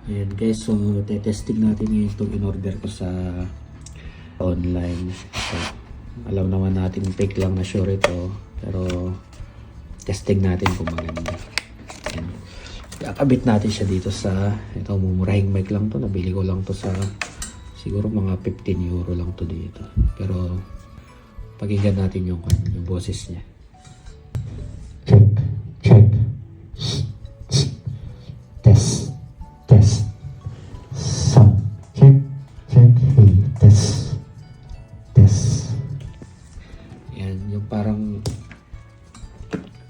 Ayan guys, so testing natin ngayon itong in-order ko sa online. So, alam naman natin fake lang na sure ito, pero testing natin kung maganda. Ayan. Kakabit natin siya dito sa, ito mumurahing mic lang to, nabili ko lang to sa siguro mga 15 euro lang to dito. Pero pakinggan natin yung boses niya. Check, check. Test, test. Sound, check, check. Hey, test, test. Yan, yung parang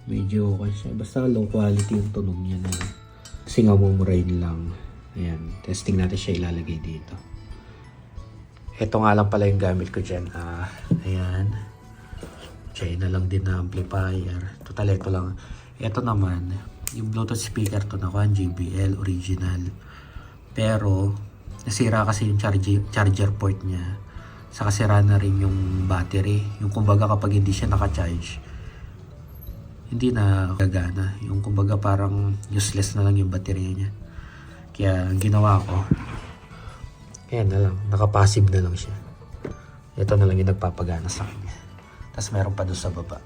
medyo kasi basta low quality yung tunog niya na kasi nga mumurahin lang. Ayan, testing natin siya ilalagay dito. Ito nga lang pala yung gamit ko dyan. Ayan. China lang din na amplifier. Total, ito lang. Ito naman, yung Bluetooth speaker to na JBL original. Pero, nasira kasi yung charger port niya. Saka sira na rin yung battery. Yung kumbaga kapag hindi siya naka-charge, hindi na gagana. Yung kumbaga parang useless na lang yung battery niya. Kaya, ang ginawa ko, ayan na lang, naka-passive na lang siya. Ito na lang yung nagpapagana sa kanya. Tapos meron pa doon sa baba.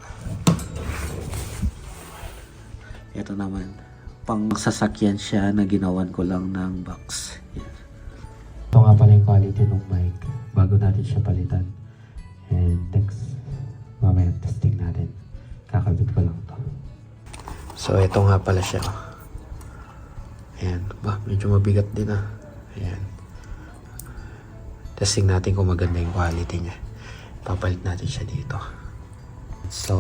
Ito naman, pang sasakyan siya na ginawan ko lang ng box. Yan. Ito nga pala yung quality ng mic bago natin siya palitan. And next, mamaya testing natin. Kakabit ko lang to. So ito nga pala siya. Ayan, medyo mabigat din Ayan. Testing natin kung maganda yung quality niya. Papalit natin siya dito. So,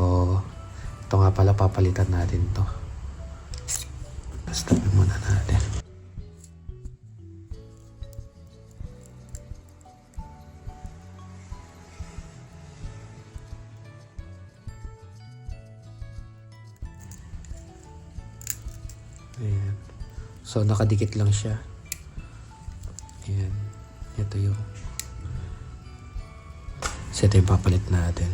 ito nga pala papalitan natin to. Stop muna natin. Ayan. So, nakadikit lang siya. Ayan. Ito yung so, ito yung papalit natin.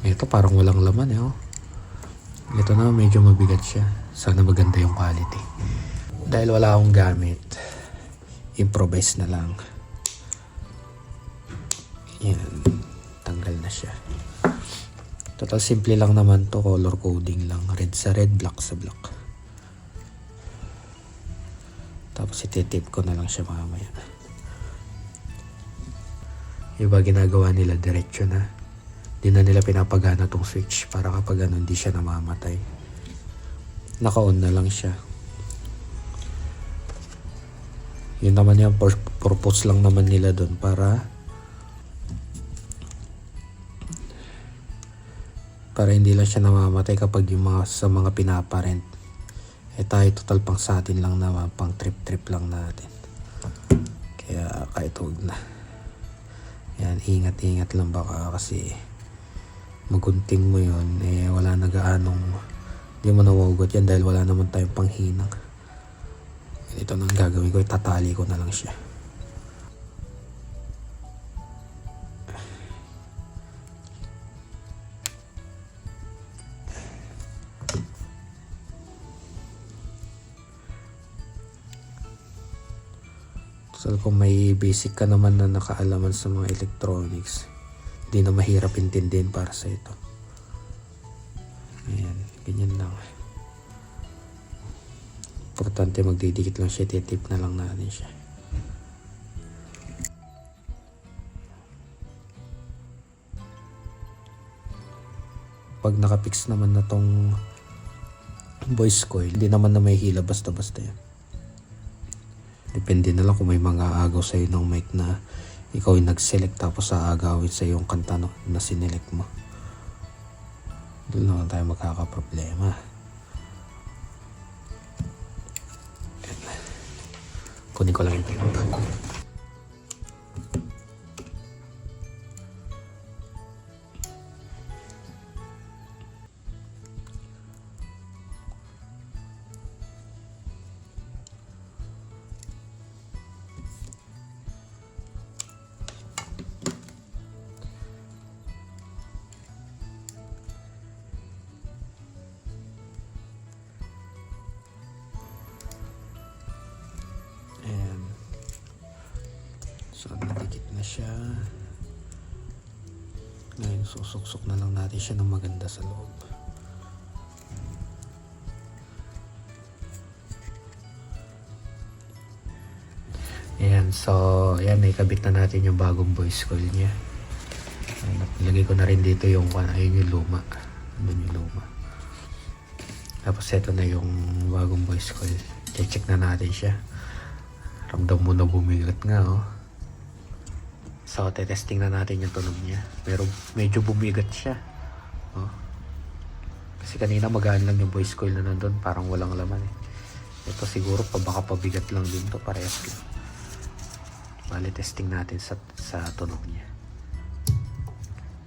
Ito parang walang laman Ito na medyo mabigat siya. Sana maganda yung quality. Dahil wala akong gamit, improvise na lang. Yan. Tanggal na siya. Total simple lang naman to. Color coding lang. Red sa red, black sa black. Tapos ititip ko na lang siya mamaya. Iba ginagawa nila diretso na. Di na nila pinapagana tong switch para kapag hindi siya namamatay. Naka-on na lang siya. Yun naman yung purpose lang naman nila doon para hindi lang siya namamatay kapag yung sa mga pinaparent. Tayo total pang sa atin lang naman, pang trip lang natin. Kaya kahit huwag na. Yan, ingat lang baka kasi magunting mo yun, wala na gaanong, hindi mo nawugot yan dahil wala naman tayong panghinang. Ito nang gagawin ko, itatali ko na lang siya. So kung may basic ka naman na nakaalaman sa mga electronics, hindi na mahirap intindihin para sa ito. Ayan, ganyan lang. Importante magdidikit lang siya, titip na lang natin siya. Pag nakapix naman na tong voice coil, hindi naman na may hila basta-basta yan. Depende na lang kung may mga agaw sa'yo ng mic na ikaw yung nag-select tapos aagawin sa yung kanta na sinelect mo. Doon naman tayo magkakaproblema. Kunin ko lang yung tape. So, nadikit na siya. Ngayon, susuksok na lang natin siya ng maganda sa loob. Ayan, so, ayan, naikabit na natin yung bagong voice coil niya. Ilagay ko na rin dito yung, ayun yung luma. Doon yung luma. Tapos, ito na yung bagong voice coil. Check na natin siya. Ramdam mo na bumigat nga, oh. So, testing na natin yung tunog niya. Pero, medyo bumigat siya. Oh. Kasi kanina magaan lang yung voice coil na nandun. Parang walang laman, eh. Ito siguro, baka pabigat lang din to. Parehas lang. Bali, testing natin sa tunog niya.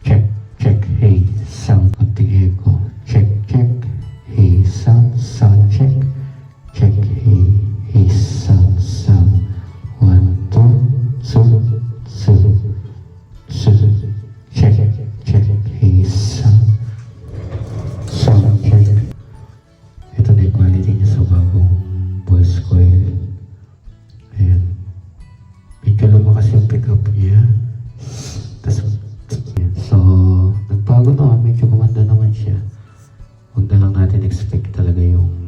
Check, check, hey, sound of the echo. Check, check, hey, sound, sound, check. Check, hey, sound, sound. 1, 2, 2, 2. Check, check, hey, sound. Sound, check. Ito na yung quality niya sa bagong voice coil. Ayan. Medyo lumakas yung pickup niya. So, nagbago naman. Medyo gumanda naman siya. Huwag na lang natin expect talaga yung